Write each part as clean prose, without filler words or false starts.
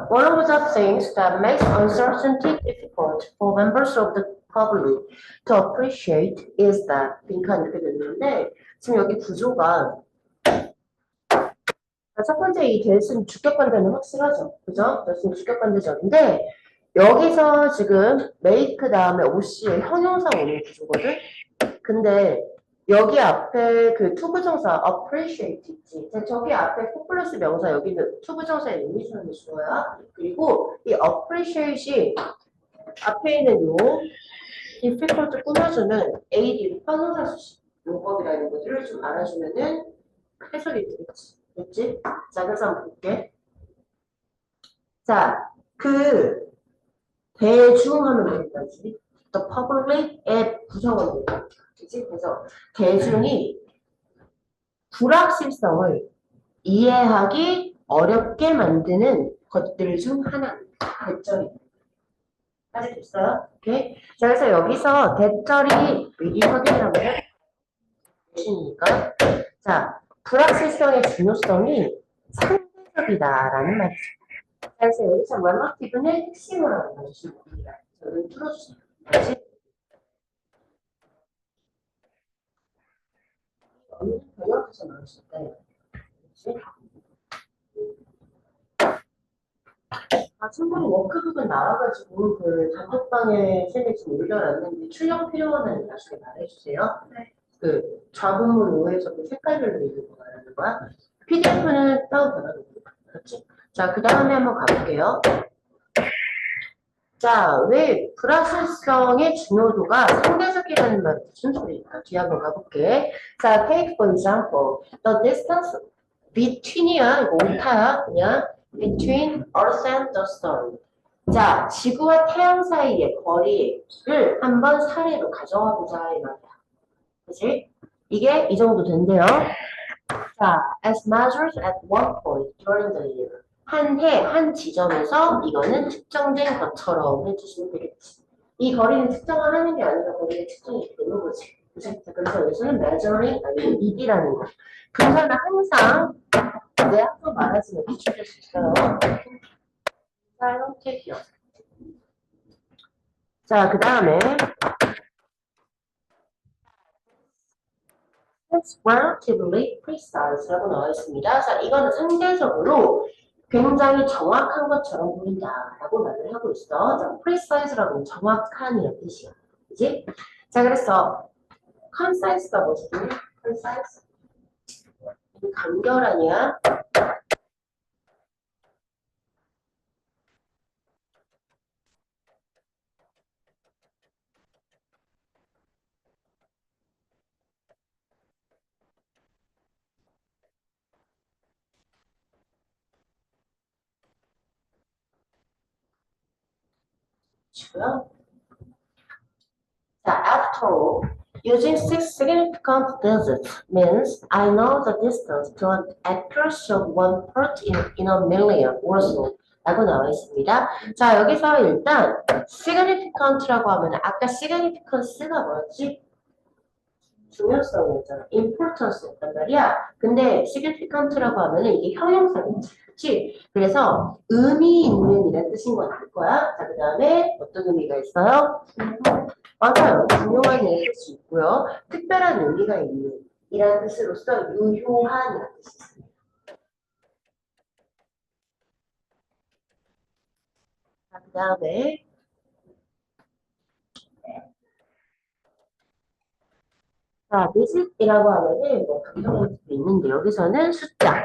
One of the things that makes uncertainty difficult for members of the public to appreciate is that 빈칸 이렇게 됐는데 지금 여기 구조가 첫 번째 이 대승 주격관대는 확실하죠. 그죠? 대승 주격관대절인데 여기서 지금 make 다음에 OC의 형용사 오는 구조거든? 근데 여기 앞에 그 투부정사 appreciate 있지. 저기 앞에 to 플러스 명사 여기는 투부정사의 의미사는 주어야. 그리고 이 appreciate이 앞에 있는 요 difficult 꾸며주는 AD 형용사 수식 용법이라는 것들을 좀 알아주면은 해석이 되겠지. 됐지? 자, 그래서 한번 볼게. 자, 그 대중하면 되겠다지. The public의 부정어들. 그치? 그래서 대중이 불확실성을 이해하기 어렵게 만드는 것들 중 하나. 대절이. 아직 됐어요? 오케이. 자, 그래서 여기서 대절이 미리 확인이라고 해주시니까. 자, 불확실성의 중요성이 상대적이다라는 말이죠. 그래서 여기서 웰러티브는 핵심을 알아주시면 됩니다. 저를 풀어주세요. 그렇지? 번역해서 나오실 때, 그렇지? 충분히 워크북은 나와가지고 그 단톡방에 쌤이 지금 올려놨는데 출력 필요하면 나중에 말해주세요. 네. 그 좌분문 오에서 그 색깔별로 있는 거 말하는 거야. PDF는 다운받아놓고 그렇지? 자, 그 다음에 한번 가볼게요. 자, 왜 불확실성의 중요도가 상대적이라는 말이 무슨 소리일까? 뒤에 한번 가볼게. 자, take for example, the distance between이야, 이거 오타야, 그냥 between Earth and the Sun. 자, 지구와 태양 사이의 거리를 한번 사례로 가져와보자 이 말이야. 그치? 이게 이 정도 된대요. 자, as measured at one point during the year. 한 해, 한 지점에서 이거는 측정된 것처럼 해주시면 되겠지. 이 거리는 측정을 하는 게 아니라 거리는 측정이 되는 거지. 그치? 그래서 여기서는 measuring, 아니면 미디라는 거. 분사는 항상 내 한번 말하지만 기출될 수 있어요. 분사 형태기요. 자, 그 다음에 It's relatively precise라고 나와 있습니다. 자, 이거는 상대적으로 굉장히 정확한 것처럼 보인다라고 말을 하고 있어. 자, precise라고 정확한 이런 뜻이야. 그지? 자, 그래서 concise가 뭐지? concise? 간결하냐? 지고요. 자, after all, using six significant digits means I know the distance to an accuracy of 1 part in a million or so 라고 나와 있습니다. 자, 여기서 일단 significant라고 하면 아까 significance가 뭐였지? 중요성이었잖아. importance였단 말이야. 근데 significant라고 하면은 이게 형용사겠지. 그치? 그래서 의미 있는 이란 뜻인 건 알 거야. 자, 그 다음에 어떤 의미가 있어요? 맞아요. 중요한 일을 쓸 수 있고요. 특별한 의미가 있는 이라는 뜻으로서 유효한이라는 뜻이 있습니다. 자, 그 다음에 자, digit이라고 하면은 뭐 감정일 수도 있는데 여기서는 숫자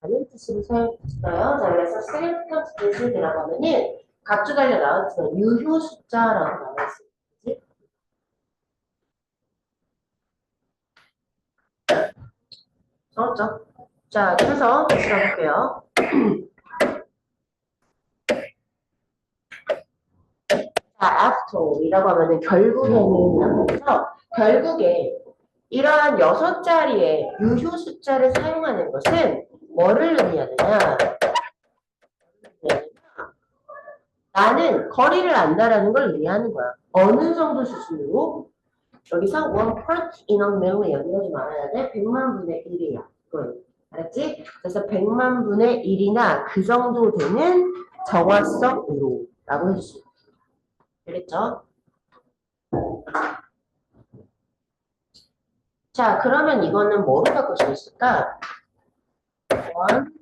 라는 뜻으로 사용했어요. 자, 그래서 significant digit이라고 하면은 각주 달려 나왔지만 유효 숫자라고 나와 있어요. 적었죠? 자, 그래서 다시 가볼게요. 자, after이라고 하면은 결국에는 그래서 결국에 이러한 6자리의 유효 숫자를 사용하는 것은 뭐를 의미하느냐? 나는 거리를 안다라는 걸 의미하는 거야. 어느 정도 수준으로? 여기서 1 part in a million 이러지 말아야 돼. 100만 분의 1이야. 그걸 알았지? 알았지? 그래서 100만 분의 1이나 그 정도 되는 정화성으로 라고 해주시면 되겠죠? 자, 그러면 이거는 뭐로 바꿀 수 있을까? 원,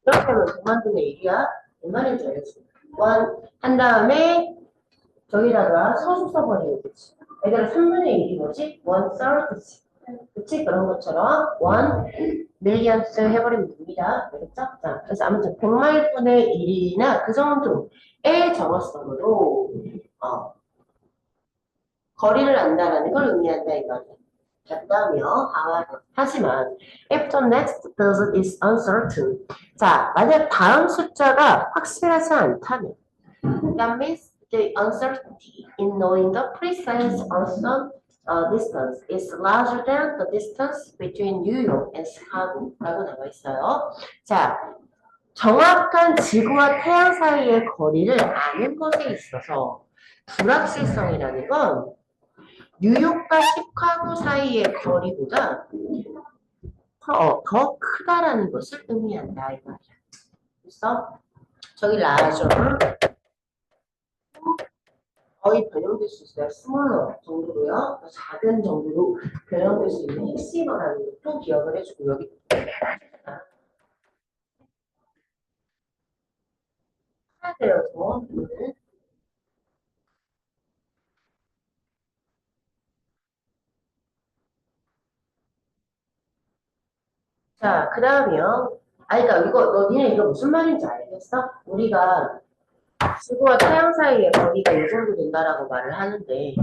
이렇게 하면 100만 분의 1이야. 얼마인 줄 알지? 원, 한 다음에 저기다가 서술 써버리는 거지. 얘들아 3분의 1이 뭐지? 1/3지. 그치? 그런 것처럼 1 밀리언스 해버리면 됩니다. 알겠죠? 자, 그래서 아무튼 100만 분의 1이나 그 정도의 정확성으로 거리를 안다라는 걸 의미한다 이거는. 된다며 하지만 if the next doesn't is uncertain. 자, 만약 다음 숫자가 확실하지 않다면 that means the uncertainty in knowing the precise Orson distance is larger than the distance between New York and Chicago라고 나와 있어요. 자, 정확한 지구와 태양 사이의 거리를 아는 것에 있어서 불확실성이라는 건 뉴욕과 시카고 사이의 거리보다 더 크다라는 것을 의미한다 이 말이야. 그래서 저기 라저를 거의 변형될 수 있어요. 스몰러 정도로요. 작은 정도로 변형될 수 있는 핵심어라는 것도 기억을 해주고 여기 해야 돼요. 자, 그 다음이요. 그러니까 니네 이거 무슨 말인지 알겠어? 우리가 지구와 태양 사이의 거리가 이 정도 된다라고 말을 하는데,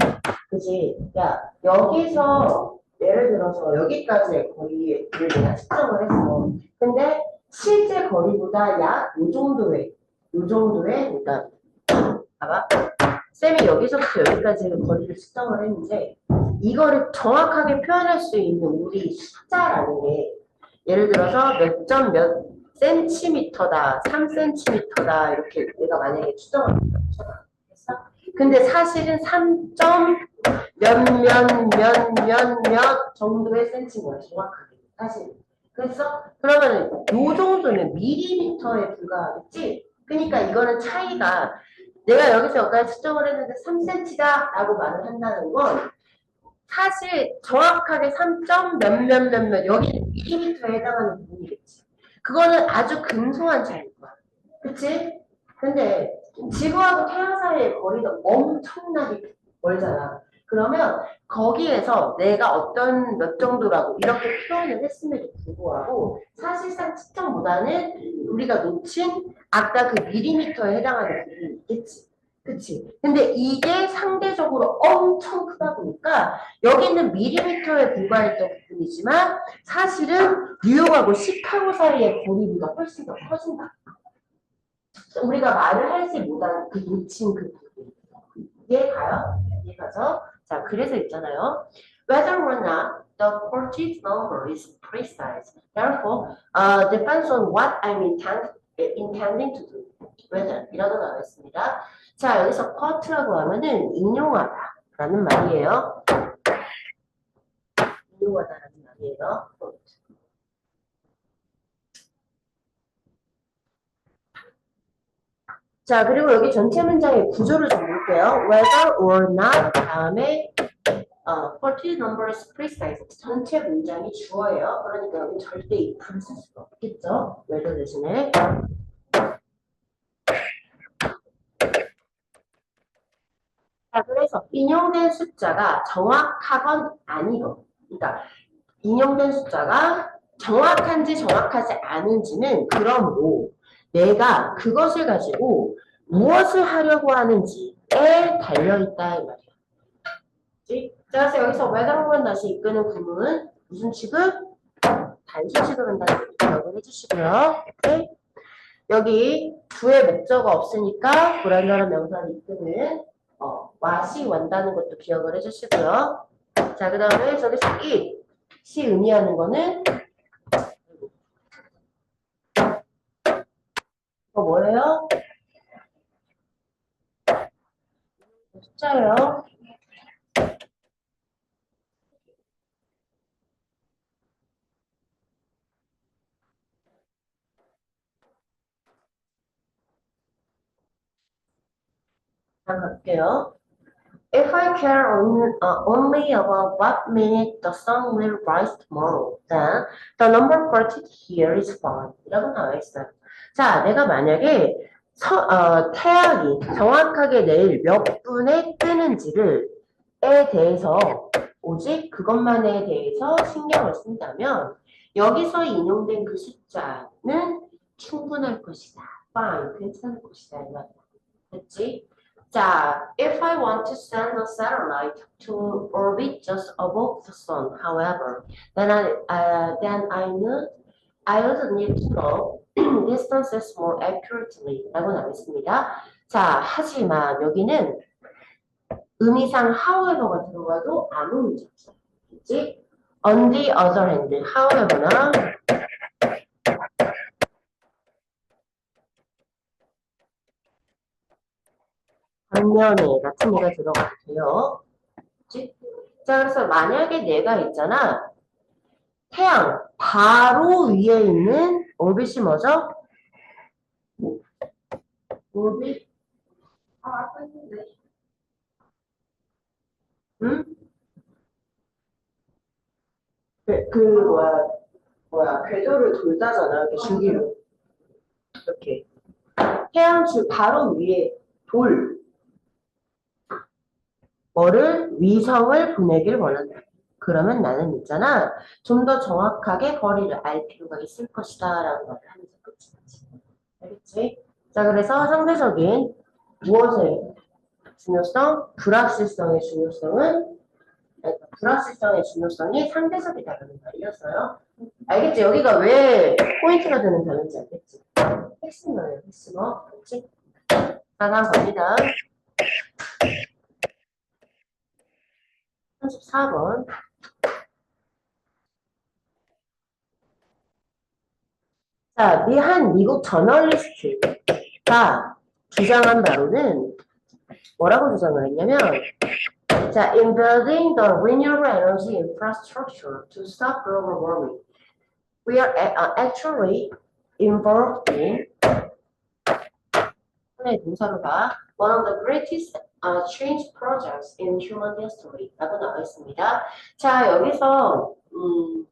그지? 야, 여기서 예를 들어서 여기까지의 거리를 내가 측정을 했어. 근데 실제 거리보다 약 요 정도의, 그러니까, 봐봐. 쌤이 여기서부터 여기까지 거리를 측정을 했는데, 이거를 정확하게 표현할 수 있는 우리 숫자라는 게, 예를 들어서 몇 점 몇 센티미터다, 3cm다, 이렇게 내가 만약에 추정을 했어. 근데 사실은 3점 몇 정도의 센치인 거야, 정확하게. 사실. 그래서, 그러면 요 정도는 밀리미터에 불과하겠지? 그러니까 이거는 차이가 내가 여기서 여기까지 측정을 했는데 3cm다 라고 말을 한다는 건 사실 정확하게 3점 몇몇 여기 밀리미터에 해당하는 부분이겠지. 그거는 아주 근소한 차이일 거야. 그치? 근데 지구하고 태양 사이의 거리가 엄청나게 멀잖아. 그러면 거기에서 내가 어떤 몇 정도라고 이렇게 표현을 했음에도 불구하고 사실상 측정보다는 우리가 놓친 아까 그 밀리미터에 해당하는 부분이 있겠지. 그치? 근데 이게 상대적으로 엄청 크다 보니까 여기는 밀리미터에 불과했던 부분이지만 사실은 뉴욕하고 시카고 사이의 거리보다 훨씬 더 커진다. 우리가 말을 하지 못한 그 놓친 그 부분. 이해가요? 이해가죠? 자, 그래서 있잖아요. Whether or not the quoted number is precise, therefore, depends on what I'm intending to do. whether 이라고 나와 있습니다. 자, 여기서 quote라고 하면은 인용하다 라는 말이에요. 인용하다라는 말이에요. 자, 그리고 여기 전체 문장의 구조를 좀 볼게요. Whether or not 다음에 quoted numbers precise 전체 문장이 주어예요. 그러니까 여기 절대 if를 쓸 수가 없겠죠. whether 대신에. 자, 그래서 인용된 숫자가 정확하건 아니건, 그러니까 인용된 숫자가 정확한지 정확하지 않은지는 그러므로 내가 그것을 가지고 무엇을 하려고 하는지에 달려있다 이 말이야. 자, 그래서 여기서 whether 다시 이끄는 구문은 무슨 취급? 단수 취급한다는 기억을 해주시고요. 오케이? 여기 주의 목적어 없으니까 불완전한 명사를 이끄는 와시 원다는 것도 기억을 해주시고요. 자, 그 다음에 저기서 시 의미하는 거는 이거 뭐예요? 숫자예요. 갈게요. If I care only about what minute the sun will rise tomorrow, then the number quoted here is 5. 이라고 나와 있어요. 자, 내가 만약에 태양이 정확하게 내일 몇 분에 뜨는지를 에 대해서 오직 그것만에 대해서 신경을 쓴다면 여기서 인용된 그 숫자는 충분할 것이다. fine, 괜찮을 것이다. 이 말이야. 됐지? 자, if I want to send a satellite to orbit just above the sun, however, then I would need to know distances more accurately. 라고 나와있습니다. 자, 하지만 여기는 의미상 however가 들어가도 아무 문제 없어. 그치? On the other hand, however나 반면에 같은 의가 들어가도 돼요. 그치? 자, 그래서 만약에 내가 있잖아. 태양 바로 위에 있는 오rbit이 뭐죠? 오rbit. 아까 했는데. 응? 궤도를 돌다잖아. 이렇게 주기로. 이렇게. 태양 주 바로 위에 뭐를 위성을 보내길 원한다. 그러면 나는 있잖아. 좀 더 정확하게 거리를 알 필요가 있을 것이다. 라는 말을 하면서 끝이 나지. 알겠지? 자, 그래서 상대적인 무엇의 중요성? 불확실성의 중요성은 불확실성의 중요성이 상대적이다라는 말이었어요. 알겠지? 여기가 왜 포인트가 되는 단어인지 알겠지? 핵심어예요, 핵심어. 그렇지? 자, 다음 갑니다. 34번. 자, 한 미국 저널리스트가 주장한 바로는 뭐라고 주장을 했냐면, 자, in building the renewable energy infrastructure to stop global warming, we are actually involved in 하나의 동사로 봐. One of the greatest change projects in human history 라고 나와 있습니다. 자, 여기서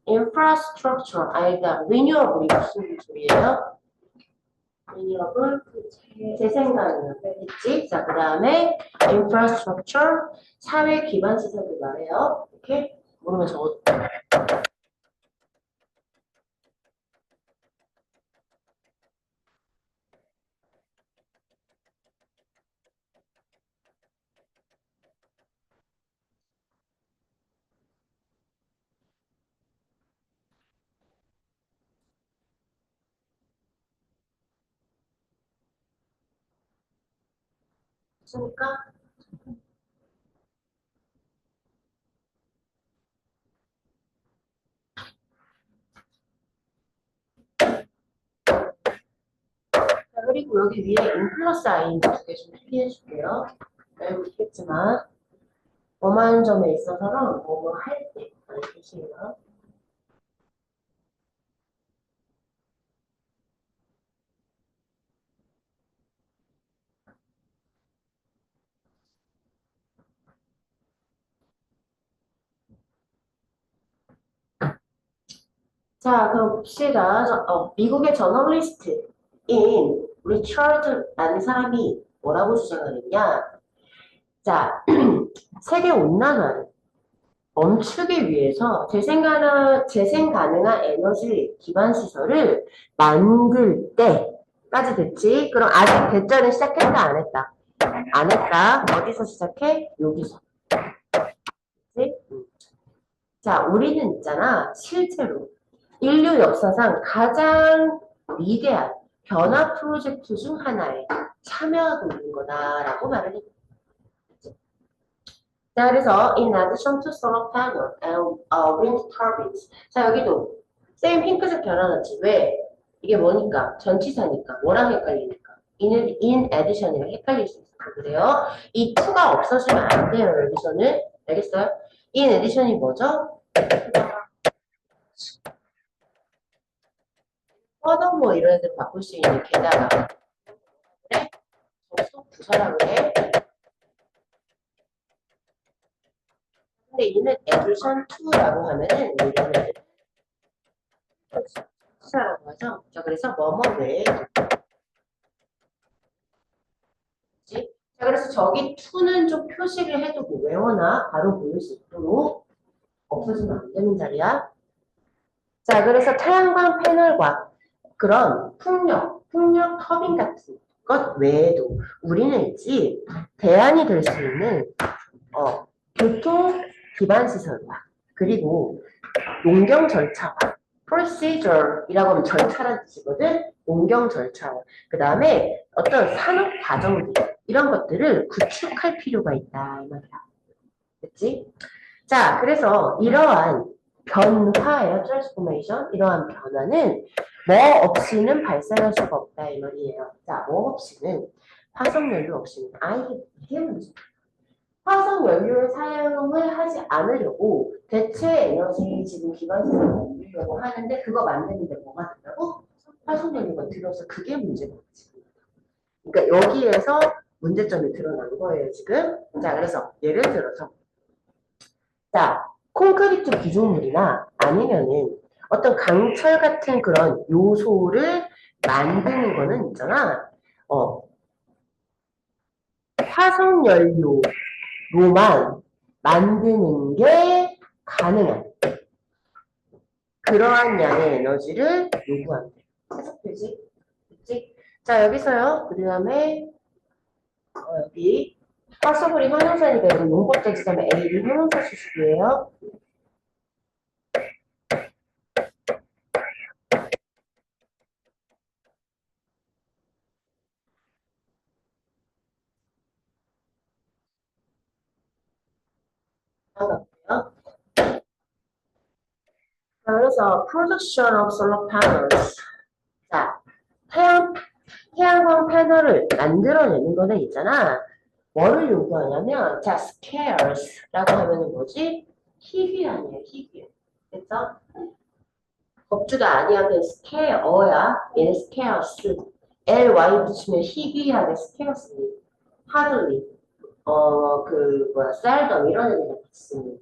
infrastructure, 그러니까 renewable이 무슨 소리예요? renewable, 재생가능, 있지? 자, 그 다음에 infrastructure, 사회 기반 시설을 말해요. 이렇게 모르면 적어도 있으니까 자, 그리고 여기 위에 인플러스 아이인 두 개 좀 필기해 줄게요. 알고 있겠지만 뭐만 점에 있어서는 뭐뭐 할 때 알겠어요. 자, 그럼 봅시다. 미국의 저널리스트인 리처드라는 사람이 뭐라고 주장을 했냐? 자, 세계 온난화를 멈추기 위해서 재생 가능한 에너지 기반 시설을 만들 때까지 됐지. 그럼 아직 대전을 시작했다, 안 했다? 안 했다. 어디서 시작해? 여기서. 그치? 자, 우리는 있잖아. 실제로 인류 역사상 가장 위대한 변화 프로젝트 중 하나에 참여하고 있는 거다라고 말을 했죠. 자, 그래서 in addition to solar panel and wind turbines. 자, 여기도 same 핑크색 변화놨지. 왜? 이게 뭐니까? 전치사니까. 뭐랑 헷갈리니까. in addition이랑 헷갈릴 수 있어요. 그래요. 이 to가 없어지면 안 돼요. 여기서는. 알겠어요? in addition이 뭐죠? further 뭐 이런 애들 바꿀 수 있는 게다가. 그래? 접속 부사라고 해. 근데 이는 addition to라고 하면은 이거는 수라고 하죠. 자, 그래서 뭐뭐 외에 지 자, 그래서 저기 to는 좀 표시를 해두고 외워놔. 바로 보일 수 있도록 없어지면 안 되는 자리야. 자, 그래서 태양광 패널과 그런 풍력 터빈 같은 것 외에도 우리는 있지 대안이 될 수 있는 교통 기반 시설과 그리고 농경 절차와 procedure이라고 하면 절차라는 뜻이거든. 농경 절차와 그 다음에 어떤 산업 과정들 이런 것들을 구축할 필요가 있다 이 말이야. 됐지? 자, 그래서 이러한 변화예요. transformation. 이러한 변화는 뭐 없이는 발생할 수가 없다 이 말이에요. 자, 뭐 없이는 화석연료 없이는 이게 문제. 화석연료를 사용을 하지 않으려고 대체 에너지 지금 기반시설을 만들려고 하는데 그거 만드는데 뭐가 된다고? 화석연료가 들어서 그게 문제가 되지. 그러니까 여기에서 문제점이 드러난 거예요 지금. 자, 그래서 예를 들어서 자, 콘크리트 구조물이나 아니면은 어떤 강철 같은 그런 요소를 만드는 거는 있잖아. 화석연료로만 만드는 게 가능한 그러한 양의 에너지를 요구한대. 해석되지? 그치? 자, 여기서요. 그 다음에 여기 화석물이 형용사니까 이거 용법적 지점에 A를 형용사 수식이에요. 반갑고요. 자, 그래서 production of solar panels. 자, 태양광 패널을 만들어내는 거는 있잖아. 뭐를 요구하냐면, 자, scarce라고 하면은 뭐지? 희귀한이에요, 희귀. 그래서 법주가 아니야, scare야. 얘는 scarce. ly 붙이면 희귀하게 scarce. hardly. seldom 이런 애들 같습니다.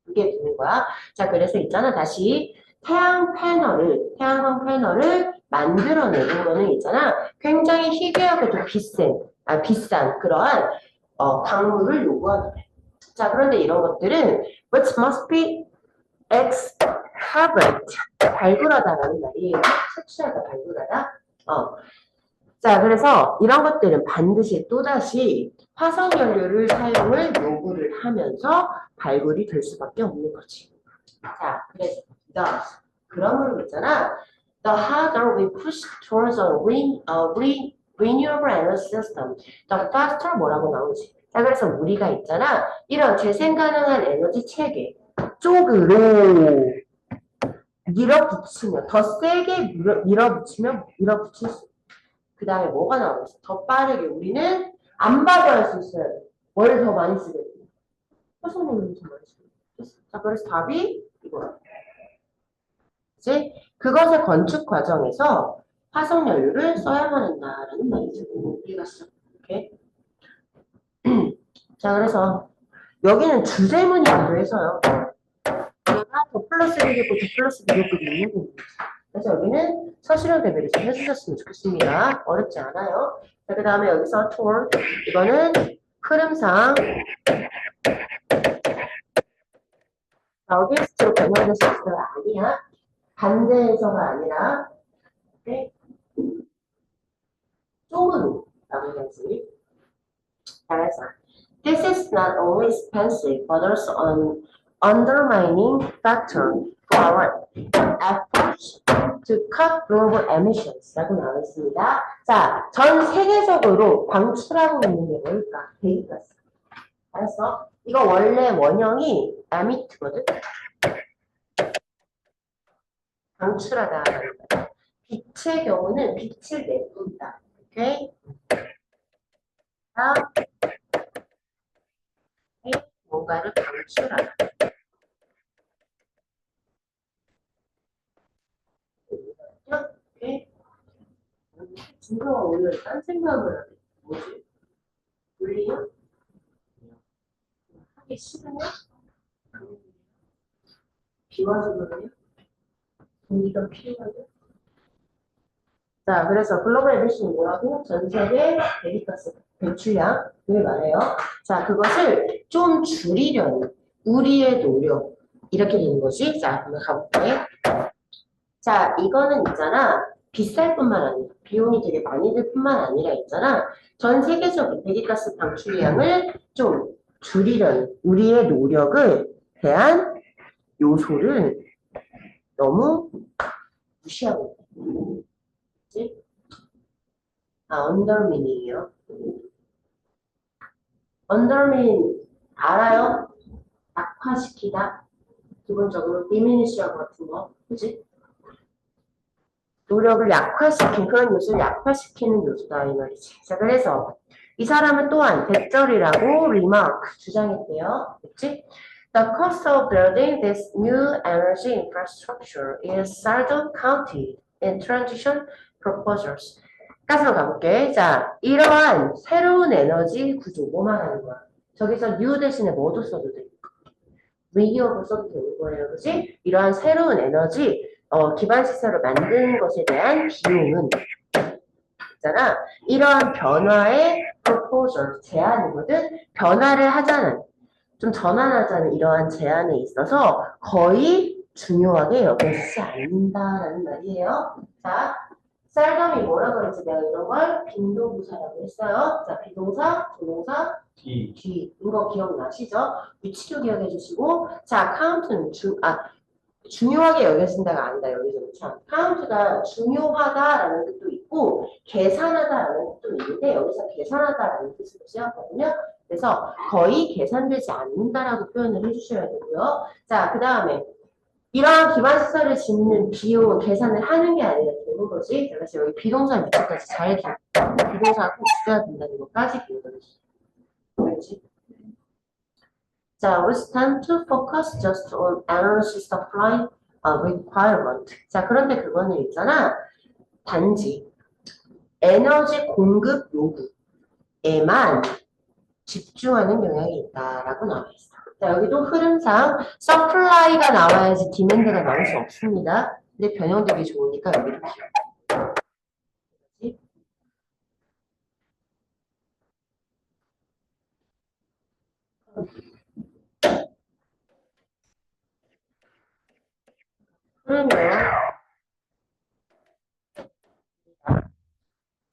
이게 되는 거야. 자, 그래서 있잖아. 다시 태양광 패널을 만들어내는 거는 있잖아. 굉장히 희귀하고도 비싼 그러한 광물을 요구하는 거야. 자, 그런데 이런 것들은 which must be extravagant 발굴하다라는 말이 채취하다 발굴하다. 자, 그래서 이런 것들은 반드시 또다시 화석연료를 사용을 요구를 하면서 발굴이 될 수밖에 없는 거지. 자, 그래서 그러므로 있잖아. The harder we push towards a renewable energy system, the faster 뭐라고 나오지. 자, 그래서 우리가 있잖아. 이런 재생 가능한 에너지 체계 쪽으로 밀어붙이면 더 세게 밀어붙일 수. 그 다음에 뭐가 나오겠어? 더 빠르게 우리는 안 봐도 할 수 있어요. 뭐를 더 많이 쓰겠지? 화석연료를 더 많이 쓰겠지. 자, 그래서 답이 이거야. 이제 그것의 건축 과정에서 화석연료를 써야만 한다라는 말이죠. 이해갔어? 오케이. 자, 그래서 여기는 주제문이기도 해서요. 내가 더 플러스 비교급, 더 플러스 비교급이 있는 거죠. 그래서 여기는 서술형 대비를 좀 해주셨으면 좋겠습니다. 어렵지 않아요. 자, 그 다음에 여기서 tour. 이거는 흐름상 어게인스트로 변형될 수 있어요. 아니야. 반대해서가 아니라 네. 쪽으로 라고 해야지. 잘했어. This is not only expensive, but also an undermining factor for our efforts to cut global emissions 라고 나와 있습니다. 자, 전 세계적으로 방출하고 있는 게 뭘까? 대기가스. 알았어? 이거 원래 원형이 emit거든? 방출하다. 빛의 경우는 빛을 내뿜다. 오케이? 뭔가를 방출하다. 오케이? 중국어 오늘 딴 생각을 하네. 뭐지? 물리요? 하기 싫으냐? 비와주거든요. 공기가 필요하죠. 자, 그래서 글로벌 에미션이 뭐라고? 전 세계 대기가스 배출량을 말해요. 자, 그것을 좀 줄이려는 우리의 노력. 이렇게 되는 거지. 자, 한번 가볼게. 자, 이거는 있잖아. 비쌀 뿐만 아니라, 비용이 되게 많이 들 뿐만 아니라 있잖아. 전 세계적인 배기가스 방출량을 좀 줄이려는 우리의 노력을 대한 요소를 너무 무시하고 있지? undermining이요. undermin 알아요? 악화시키다. 기본적으로 diminish하고 같은 거, 그지? 노력을 약화시킨 그런 요소를 약화시키는 요소다 이 말이지. 자, 그래서 이 사람은 또한 백절이라고 remark 주장했대요. 그치? The cost of building this new energy infrastructure is seldom counted in transition proposals. 까서 가볼게. 자, 이러한 새로운 에너지 구조 뭐 말하는 거야? 저기서 new 대신에 뭐도 써도 돼. renewable 써도 되는 거예요. 그치? 이러한 새로운 에너지 기반 시설을 만드는 것에 대한 비용은 있잖아. 이러한 변화의 proposal, 제안이거든. 변화를 하자는, 좀 전환하자는 이러한 제안에 있어서 거의 중요하게 여겨지지 않는다라는 말이에요. 자, 셀덤이 뭐라고 그랬지? 내가 이런 걸 빈도부사라고 했어요. 자, 비동사, 조동사, 뒤. 이거 기억나시죠? 위치도 기억해 주시고. 자, 카운트는 중요하게 여겨진다가 아니다. 여기서는 참. 카운트가 중요하다라는 뜻도 있고 계산하다라는 뜻도 있는데 여기서 계산하다라는 뜻으로 쓰였거든요. 그래서 거의 계산되지 않는다라고 표현을 해주셔야 되고요. 자, 그 다음에 이러한 기반 시설을 짓는 비용은 계산을 하는 게 아니라 되는 거지. 그래서 여기 비동사 밑에까지 잘 기억. 비동사가 꼭 있어야 된다는 것까지 기억을 해주세요. 그렇지? 자, it's time to focus just on energy supply requirement. 자, 그런데 그거는 있잖아. 단지 에너지 공급 요구에만 집중하는 경향이 있다라고 나와 있어. 자, 여기도 흐름상 supply가 나와야지 demand가 나올 수 없습니다. 근데 변형되기 좋으니까 여기도 기억. 그러면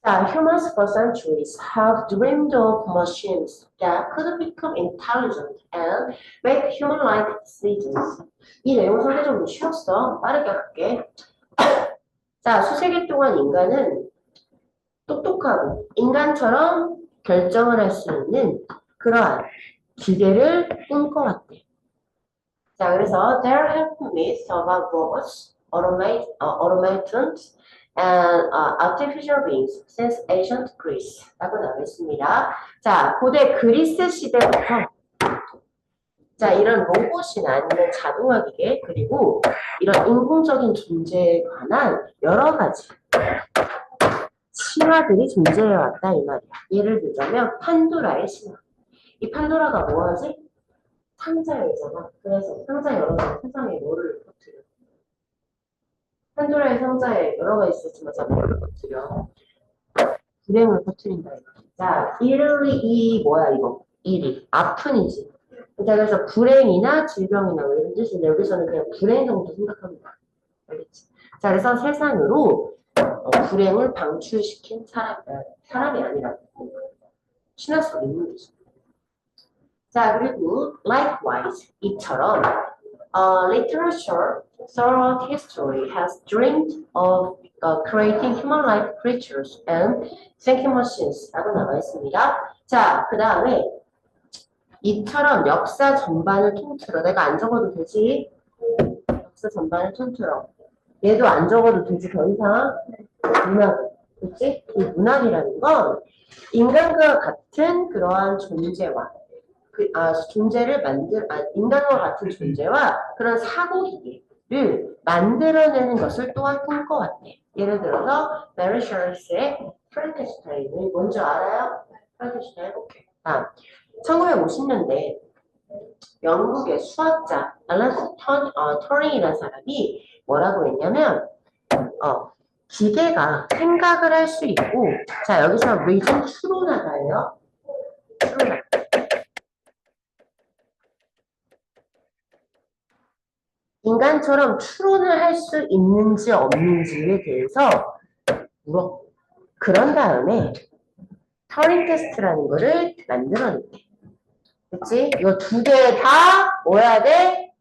자, humans for centuries have dreamed of machines that could become intelligent and make human-like decisions. 이 내용은 상대적으로 쉬웠어. 빠르게 할게. 자, 수세기 동안 인간은 똑똑하고 인간처럼 결정을 할 수 있는 그러한 기계를 꿈꿔왔대. 자, 그래서 there have been myths about robots, automatons, and artificial beings since ancient Greece 라고 나와 있습니다. 자, 고대 그리스 시대부터 자, 이런 로봇이나 아니면 자동화 기계 그리고 이런 인공적인 존재에 관한 여러 가지 신화들이 존재해왔다 이 말이야. 예를 들자면 판도라의 신화. 이 판도라가 뭐하지? 상자열잖아. 그래서 상자 열어서 세상에 뭐를 퍼뜨려? 판도라의 상자에 여러 가지 있었지만 자 뭐를 퍼뜨려? 불행을 퍼뜨린다 이거. 자, 이 뭐야 이거? 일이 아픈이지. 자, 그래서 불행이나 질병이나 뭐 이런 뜻인데 여기서는 그냥 불행 정도 생각하면 돼. 알겠지? 자, 그래서 세상으로 불행을 방출시킨 사람이 아니라 신화 속에 있는 거죠. 자, 그리고 likewise 이처럼 literature throughout history has dreamed of creating human-like creatures and thinking machines 라고 나와 있습니다. 자, 그 다음에 이처럼 역사 전반을 통틀어 내가 안 적어도 되지? 역사 전반을 통틀어 얘도 안 적어도 되지 더 이상 문학 그치? 이 문학이라는 건 인간과 같은 그러한 존재와 존재를 인간과 같은 존재와 그런 사고기를 만들어내는 것을 또한 꿈꿔왔대. 예를 들어서 메리 셜스의 프랑켄슈타인을 뭔지 알아요? 프랑켄슈타인? 오케이. 1950년대 영국의 수학자 알란 터링이라는 사람이 뭐라고 했냐면 기계가 생각을 할 수 있고 자 여기서 reason 추론하다예요. 추론하다. 인간처럼 추론을 할 수 있는지 없는지에 대해서 물었고 그런 다음에 터링 테스트라는 거를 만들어냈대. 그치? 이거 두 개 다 뭐야 돼?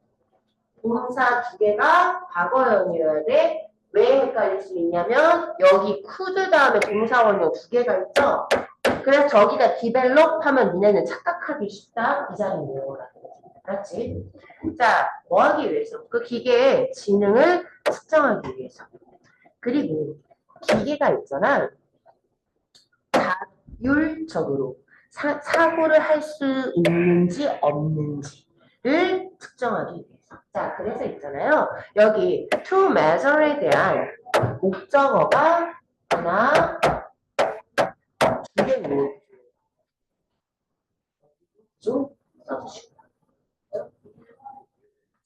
동사 두 개가 과거형이어야 돼. 왜 헷갈릴 수 있냐면 여기 could 다음에 동사 원형 두 개가 있죠? 그래서 저기다 develop 하면 니네는 착각하기 쉽다. 이 자리 내용을 그렇지? 자, 뭐 하기 위해서? 그 기계의 지능을 측정하기 위해서. 그리고 기계가 있잖아. 자율적으로 사고를 할 수 있는지 없는지를 측정하기 위해서. 자, 그래서 있잖아요. 여기 to measure에 대한 목적어가 하나, 두 개 좀 써주시고.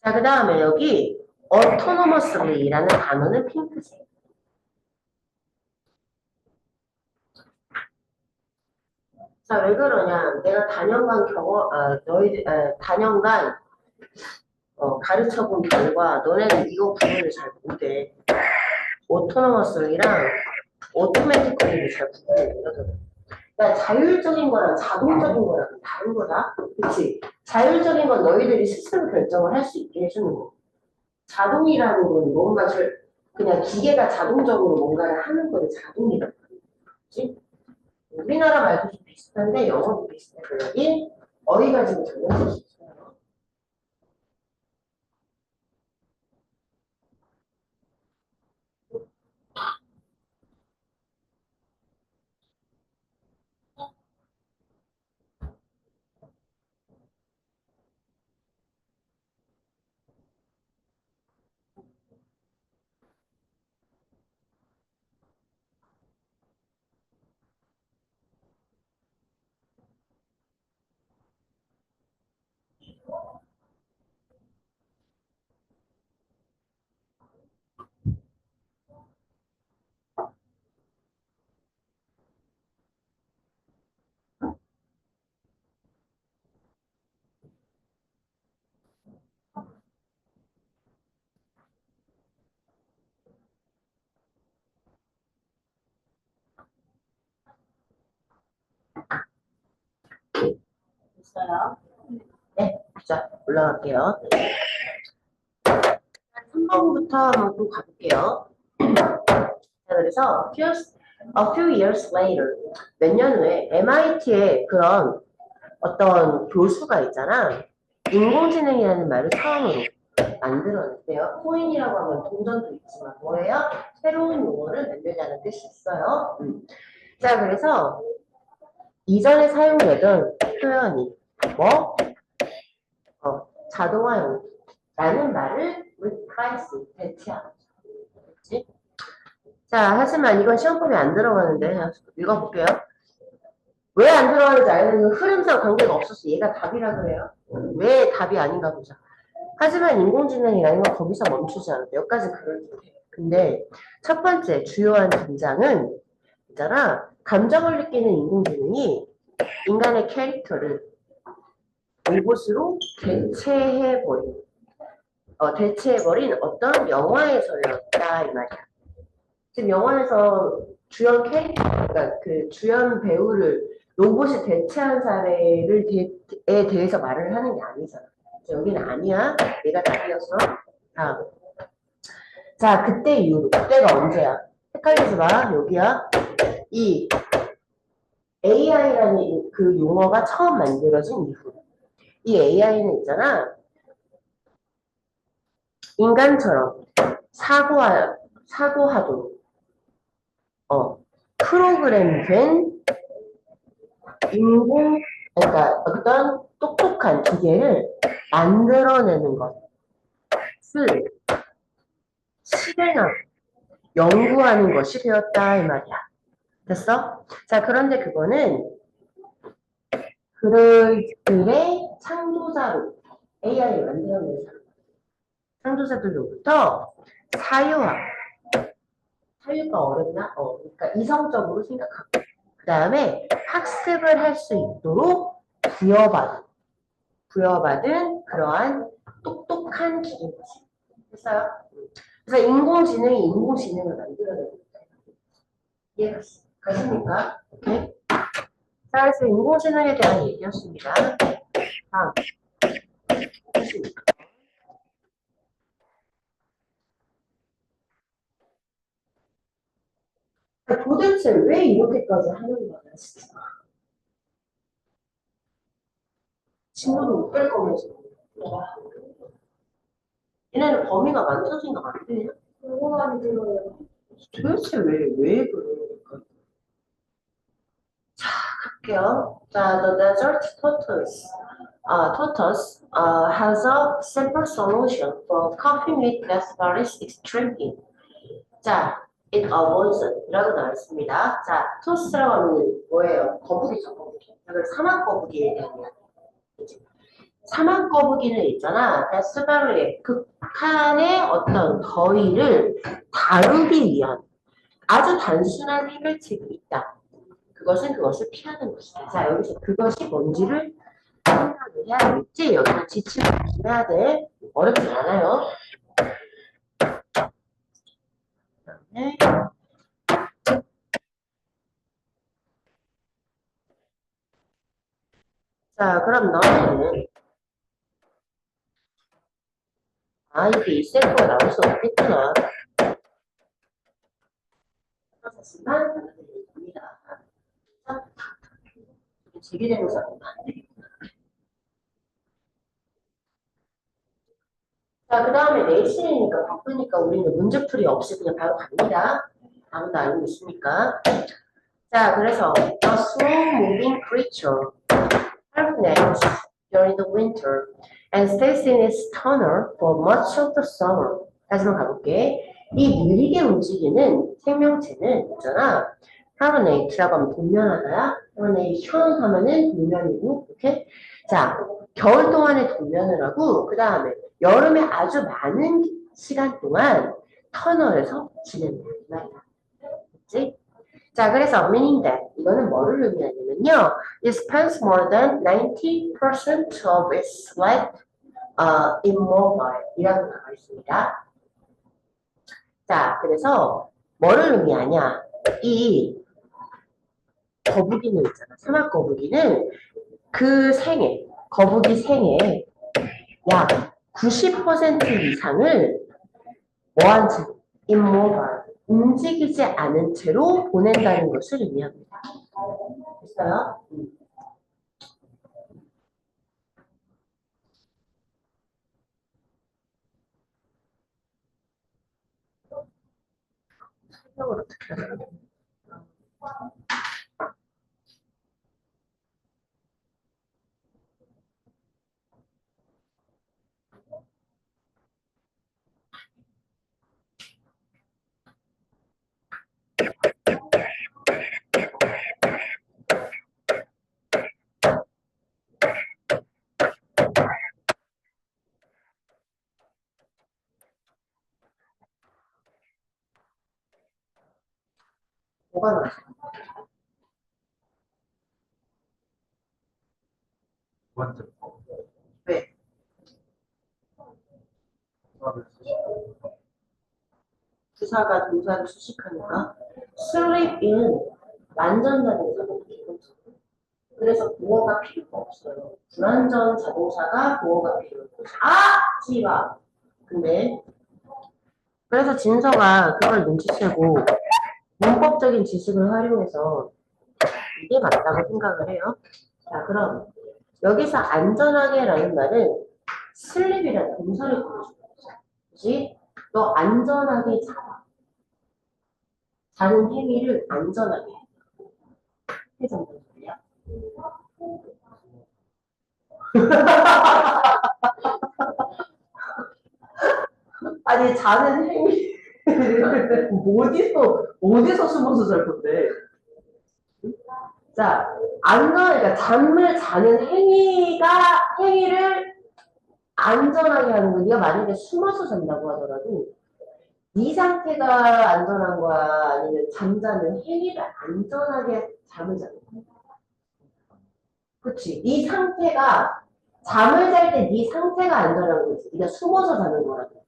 자, 그 다음에 여기 autonomously라는 단어는 핑크색. 자, 왜 그러냐? 내가 단연간 단연간 가르쳐본 결과 너네는 이거 구분을 잘 못해. 오토노머스랑 오토매틱거리를 잘 구분을 못하거든. 그러니까 자율적인 거랑 자동적인 거랑 다른 거다. 그치? 자율적인 건 너희들이 스스로 결정을 할 수 있게 해주는 거. 자동이라는 건 뭔가 그냥 기계가 자동적으로 뭔가를 하는 거를 자동이라고. 그치? 우리나라 말도 좀 비슷한데 영어도 비슷해. 여기 어휘 가지고 적용할 수 있어요. 됐어요? 네, 자 올라갈게요. 3번부터 한번 또 가볼게요. 자, 그래서 a few years later 몇 년 후에 MIT에 그런 어떤 교수가 있잖아. 인공지능이라는 말을 처음으로 만들어냈대요. 코인이라고 하면 동전도 있지만 뭐예요? 새로운 용어를 만들자는 뜻이 있어요. 자, 그래서 이전에 사용되던 표현이 뭐? 자동화용라는 말을 replace, 대체하죠. 그렇지? 자, 하지만 이건 시험법에 안 들어가는데 읽어볼게요. 왜 안 들어가는지 알면 흐름상 관계가 없어서 얘가 답이라 그래요. 왜 답이 아닌가 보자. 하지만 인공지능이라는 건 거기서 멈추지 않아요. 몇 가지 그럴듯해요. 근데 첫 번째 주요한 등장은 있잖아. 감정을 느끼는 인공지능이 인간의 캐릭터를 로봇으로 대체해버린 어떤 영화에서였다 이 말이야. 지금 영화에서 주연 그러니까 그 주연 배우를 로봇이 대체한 사례에 대해서 말을 하는 게 아니잖아. 여기는 아니야. 얘가 답이었어. 다음. 자, 그때 이후로. 그때가 언제야? 헷갈리지 마. 여기야. 이 AI라는 그 용어가 처음 만들어진 이후. 이 AI는 있잖아. 인간처럼 사고하도록 프로그램된 그러니까 어떤 똑똑한 기계를 만들어내는 것을 실행하고 연구하는 것이 되었다 이 말이야. 됐어? 자, 그런데 그거는 그들의 창조자로 AI를 만들어낸 사람. 창조자들로부터 사유화. 사유가 어렵나? 그러니까 이성적으로 생각하고. 그 다음에 학습을 할 수 있도록 부여받은 그러한 똑똑한 기계지. 됐어요? 그래서 인공지능이 인공지능을 만들어내는 거예요. 이해가 가십니까? 오케이. 자, 그래서 인공지능에 대한 얘기였습니다. 다음. 도대체 왜 이렇게까지 하는 거야, 진짜. 친구도 못 뺄 거면서. 얘네는 범위가 완전 생각 안 돼요? 너무 많이 들어요. 도대체 왜 그러니까? 자, 갈게요. 자, the desert tortoise has a simple solution for coping with death varies extremely. 자, it avoids 이라고 나와 있습니다. 자, 토스라고 하면 뭐예요? 거북이죠, 거북이. 그래서 사막 거북이에 대한 이야기. 사막 거북이는 있잖아. 데스 바리에 극한의 어떤 더위를 다루기 위한 아주 단순한 해결책이 있다. 그것을 피하는 것이다. 자, 여기서 그것이 뭔지를 생각을 해야 되겠지? 여기서 지침을 해야 돼. 어렵지 않아요. 네. 자, 그럼 너는 이게 이 셀프가 나올 수 없겠구나. 하지만 됩니다. 제기대명사입니다. 자, 그 다음에 내신이니까 바쁘니까 우리는 문제풀이 없이 그냥 바로 갑니다. 아무도 알고 있으니까. 자, 그래서 a slow-moving creature hibernates during the winter and stays in its tunnel for much of the summer. 다시만 가볼게. 이 느리게 움직이는 생명체는 있잖아. hibernate라고 하면 동면하다야. hibernation 하면은 동면이고, 이렇게. 자, 겨울 동안에 동면을 하고, 그 다음에 여름에 아주 많은 시간 동안 터널에서 지낸다. 이 말이다. 그치? 자, 그래서 meaning that 이거는 뭐를 의미하냐면요. It spends more than 90% of its life immobile 이라고 나와 있습니다. 자, 그래서 뭐를 의미하냐? 이 거북이는 있잖아. 사막 거북이는 그 생애, 거북이 생애 약 90% 이상을 뭐한 채? immobile. 움직이지 않은 채로 보낸다는 것을 의미합니다. 됐어요? 설명을 어떻게 하나? 뭐가 나와? 완전 왜? 부사가 동사를 수식하니까 sleep in 완전 자동사가 기본적으로. 그래서 보어가 필요가 없어요. 불완전 자동사가 보어가 필요해요. 지바. 근데 그래서 진서가 그걸 눈치채고 문법적인 지식을 활용해서 이게 맞다고 생각을 해요. 자, 그럼 여기서 안전하게라는 말은 슬립이라는 동사를 보여주는 거죠. 그지? 너 안전하게 자. 자는 행위를 안전하게 해. 해정된 소리야. 아니, 자는 행위. 어디서 숨어서 잘 건데? 자, 그러니까 잠을 자는 행위를 안전하게 하는 거. 네가 만약에 숨어서 잔다고 하더라도 네 상태가 안전한 거야? 아니면 잠자는 행위를 안전하게 잠을 자는 거야? 그치? 네 상태가 잠을 잘 때 네 상태가 안전한 거지. 네가 숨어서 자는 거라고.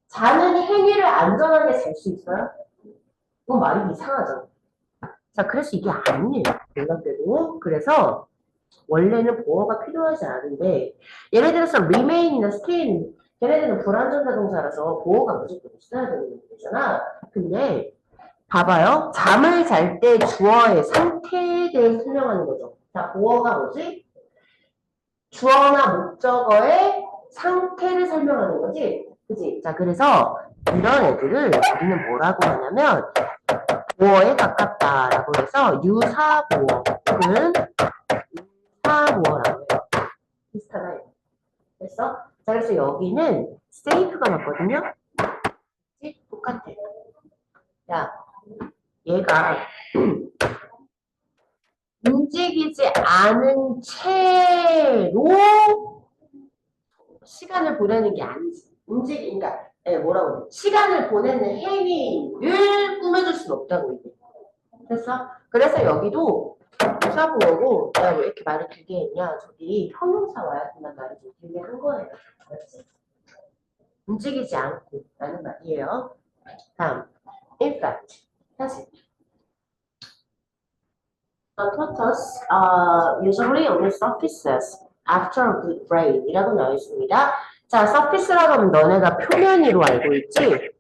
자는 행위를 안전하게 잘 수 있어요? 그건 말이 이상하잖아. 자, 그래서 이게 아니에요. 놀랍게도. 그래서 원래는 보어가 필요하지 않은데 예를 들어서 remain이나 stay는 걔네들은 불완전자 동사라서 보어가 무조건 있어야 되는 거잖아. 근데 봐봐요. 잠을 잘 때 주어의 상태에 대해 설명하는 거죠. 자, 보어가 뭐지? 주어나 목적어의 상태를 설명하는 거지. 그치? 자, 그래서 이런 애들을 우리는 뭐라고 하냐면 보어에 가깝다라고 해서 유사보어 혹은 유사보어라고 해요. 비슷하다. 됐어? 자, 그래서 여기는 safe가 맞거든요? 똑같아. 야, 얘가 움직이지 않은 채로 시간을 보내는 게 아니지. 그러니까 뭐라고 그래? 시간을 보내는 행위를 꾸며줄 수는 없다고 이게. 됐어? 그래서 여기도 유사보어고 내가 왜 이렇게 말을 길게 했냐? 저기 형용사 와야 된다는 말을 좀 길게 한 거예요. 알았지? 움직이지 않고 라는 말이에요. 다음, in fact, 사실 The tortoise usually only surfaces after a good rain 이라고 나와 있습니다. 자, surface라고 하면 너네가 표면이로 알고 있지?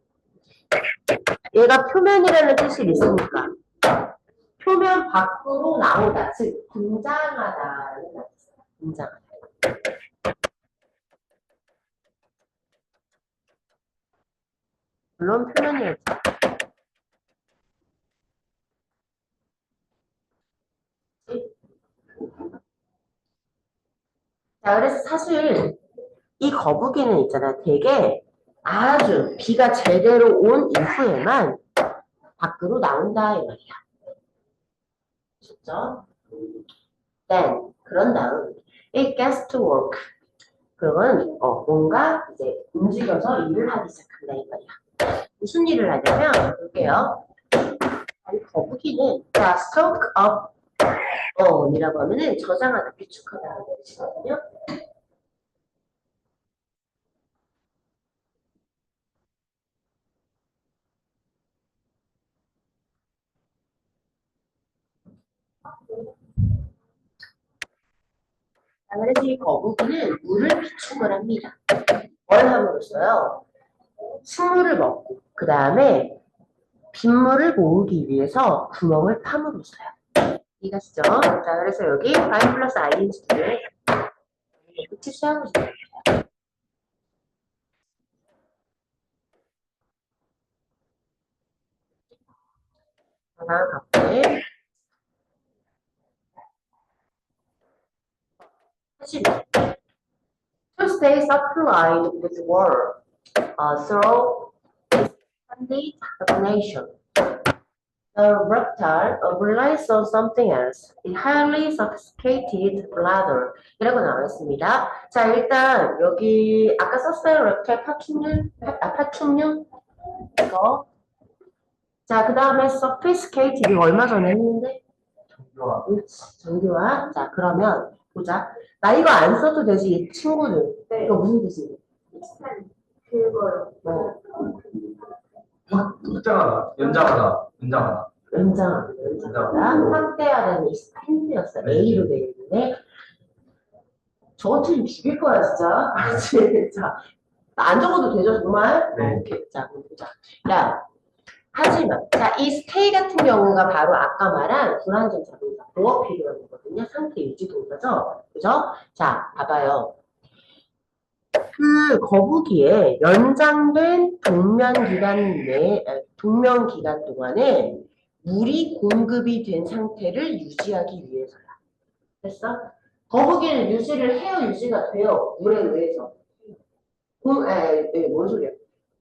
얘가 표면이라는 뜻이 있으니까 표면 밖으로 나오다, 즉 등장하다. 등장하다. 물론 표면이었죠. 자, 그래서 사실 이 거북이는 있잖아. 되게 아주 비가 제대로 온 이후에만 밖으로 나온다 이 말이야. 쉽죠? Then 그런 다음 it gets to work. 그러면 뭔가 이제 움직여서 일을 하기 시작한다 이 말이야. 무슨 일을 하냐면 볼게요. 이 거북이는 자 soak up 이라고 하면은 저장하다, 비축하다는 뜻이거든요. 자, 그래서 이 거북이는 물을 비축을 합니다. 뭘 함으로써요? 식물을 먹고 그 다음에 빗물을 모으기 위해서 구멍을 팜으로써요. 이해가시죠? 자, 그래서 여기 find 플러스 ing를 끝이 수하고 있어요. 하나 갖고 사실 to stay supplied with water through expanded hibernation. The reptile relies on something else. A highly sophisticated bladder. 이라고 나와 있습니다. 자, 일단 여기 아까 썼어요. reptile 파충류? 파충류? 이거. 자, 그 다음에 sophisticated 이거 얼마 전에 했는데? 정교화. 자, 그러면 보자. 나 이거 안 써도 되지, 이 친구들. 네. 이거 무슨 뜻이지? 그거요. 뭐. 확장하다, 연장하다. 확대하다는 이 스탠드였어. A로 되어 있는데. 저거 틀리면 죽일 거야, 진짜. 알았지? 자, 안 적어도 되죠, 정말? 네. 오케이. 자, 그럼 보자. 야, 하지만, 자, 이 stay 같은 경우가 바로 아까 말한 불완전 자동사, 보어 필요한 거거든요. 상태 유지 동사죠? 그죠? 자, 봐봐요. 그 거북이의 연장된 동면 기간 동안에 물이 공급이 된 상태를 유지하기 위해서야. 됐어? 거북이는 유지를 해요, 유지가 돼요. 물에 의해서. 뭔 소리야?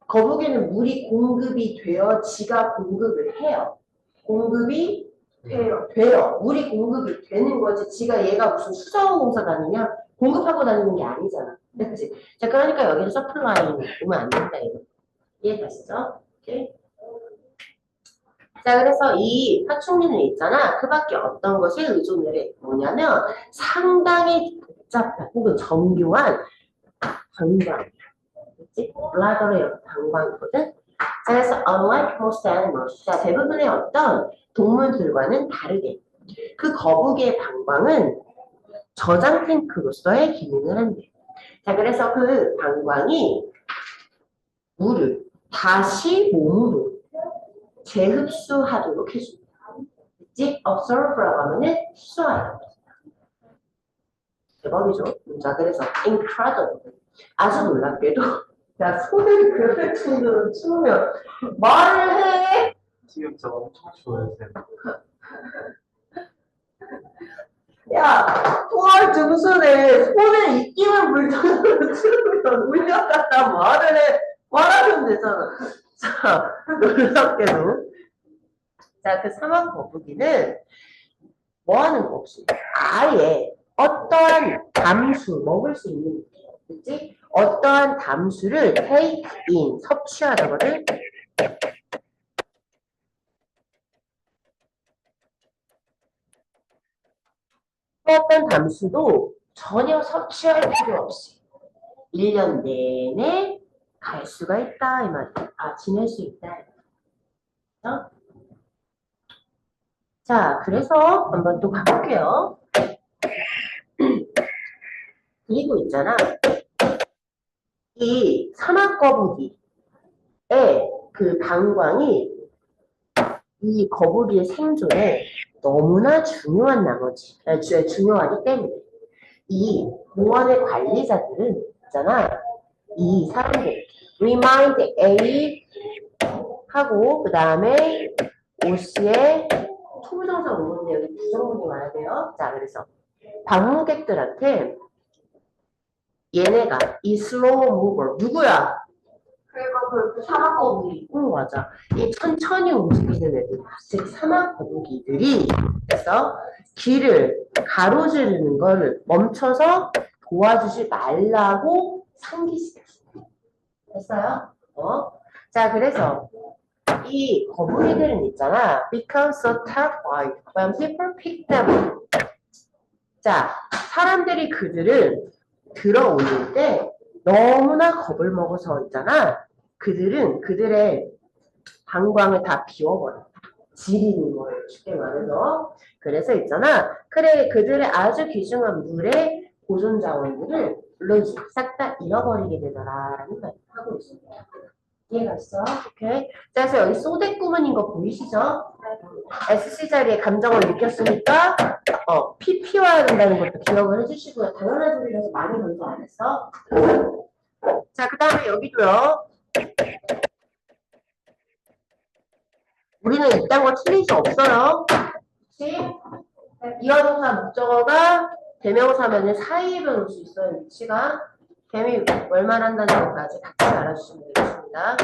거북이는 물이 공급이 되어 지가 공급을 해요. 공급이 돼요. 물이 공급이 되는 거지. 지가 얘가 무슨 수자원공사 다니냐? 공급하고 다니는 게 아니잖아. 그치? 자, 그러니까 여기는 서플라이 오면 안 된다, 이거. 이해됐어? 오케이? 자, 그래서 이 파충류는 있잖아. 그 밖에 어떤 것에 의존을 해. 뭐냐면 상당히 복잡한 혹은 정교한 방광. 그치? 블라더의 방광이거든. 자, 그래서 unlike most animals. 자, 대부분의 어떤 동물들과는 다르게 그 거북이의 방광은 저장 탱크로서의 기능을 한대. 자, 그래서 그 방광이 물을 다시 몸으로 재흡수하도록 해줍니다. 그치? observe라고 하면은 수화야. 대박이죠. 자, 그래서 incredible. 아주 놀랍게도 야, 손을 그렇게 추면 말을 해. 지금 저 엄청 좋아요, 쌤. 야, 토할 등순에 손에 입김을 물정으로 추면 울려갔다 말을 해. 말하면 되잖아. 자, 놀랍게도. 자, 그 사막 거북이는 뭐 하는 거 없이 아예 어떠한 담수, 먹을 수 있는, 그치? 어떠한 담수를 take in, 섭취하다거든. 어떤 담수도 전혀 섭취할 필요 없이 1년 내내 갈 수가 있다, 이 말이야. 아, 지낼 수 있다. 어? 자, 그래서 한번 또 가볼게요. 그리고 있잖아. 이 사막거북이의 그 방광이 이 거북이의 생존에 너무나 중요한 나머지, 중요하기 때문에 이 공원의 관리자들은 있잖아. 이 사람들, remind A 하고, 그 다음에 OC에 초부정사 오는데 여기 부정문이 와야 돼요. 자, 그래서 방문객들한테 얘네가 이 슬로우 무버 누구야? 그러니까 그 사막 거북이. 응, 맞아. 이 천천히 움직이는 애들, 즉 사막 거북이들이 그래서 길을 가로지르는 걸 멈춰서 도와주지 말라고 상기시켰어요. 됐어요? 자, 그래서 이 거북이들은 있잖아. become so terrified when people pick them up. 자, 사람들이 그들을 들어올릴 때 너무나 겁을 먹어서 있잖아. 그들은 그들의 방광을 다 비워버려. 지리는 거예요. 쉽게 말해서. 그래서 있잖아. 그래, 그들의 아주 귀중한 물의 보존 자원들을 물론이지 싹 다 잃어버리게 되더라라는 말 하고 있습니다. 이해가 있어? 오케이. 자, 그래서 여기 소대 구문인 거 보이시죠? SC 자리에 감정을 느꼈으니까 PP와야 된다는 것도 기억을 해주시고요. 당연한 소리라서 많이 먼저 안 했어. 자, 그 다음에 여기도요. 우리는 이딴 거 틀릴 수 없어요. 그치? 비어동사 목적어가 대명사면은 사이에 올 수 있어요. 위치가. 개미 월말한다는 것까지 같이 알아주시면 되겠습니다.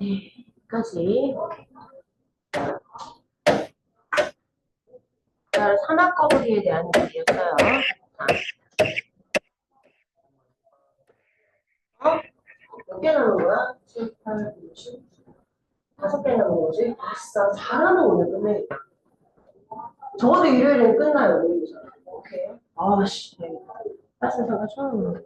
여기까지. 자, 사막거북이에 대한 얘기였어요. 몇 개 남은 거야? 7, 8, 9, 10. 5개 남은 거지? 아싸, 잘하면 오늘 끝내겠다. 적어도 일요일엔 끝나요, 오늘. 오케이. 아씨, 네. 빠진 사가 처음.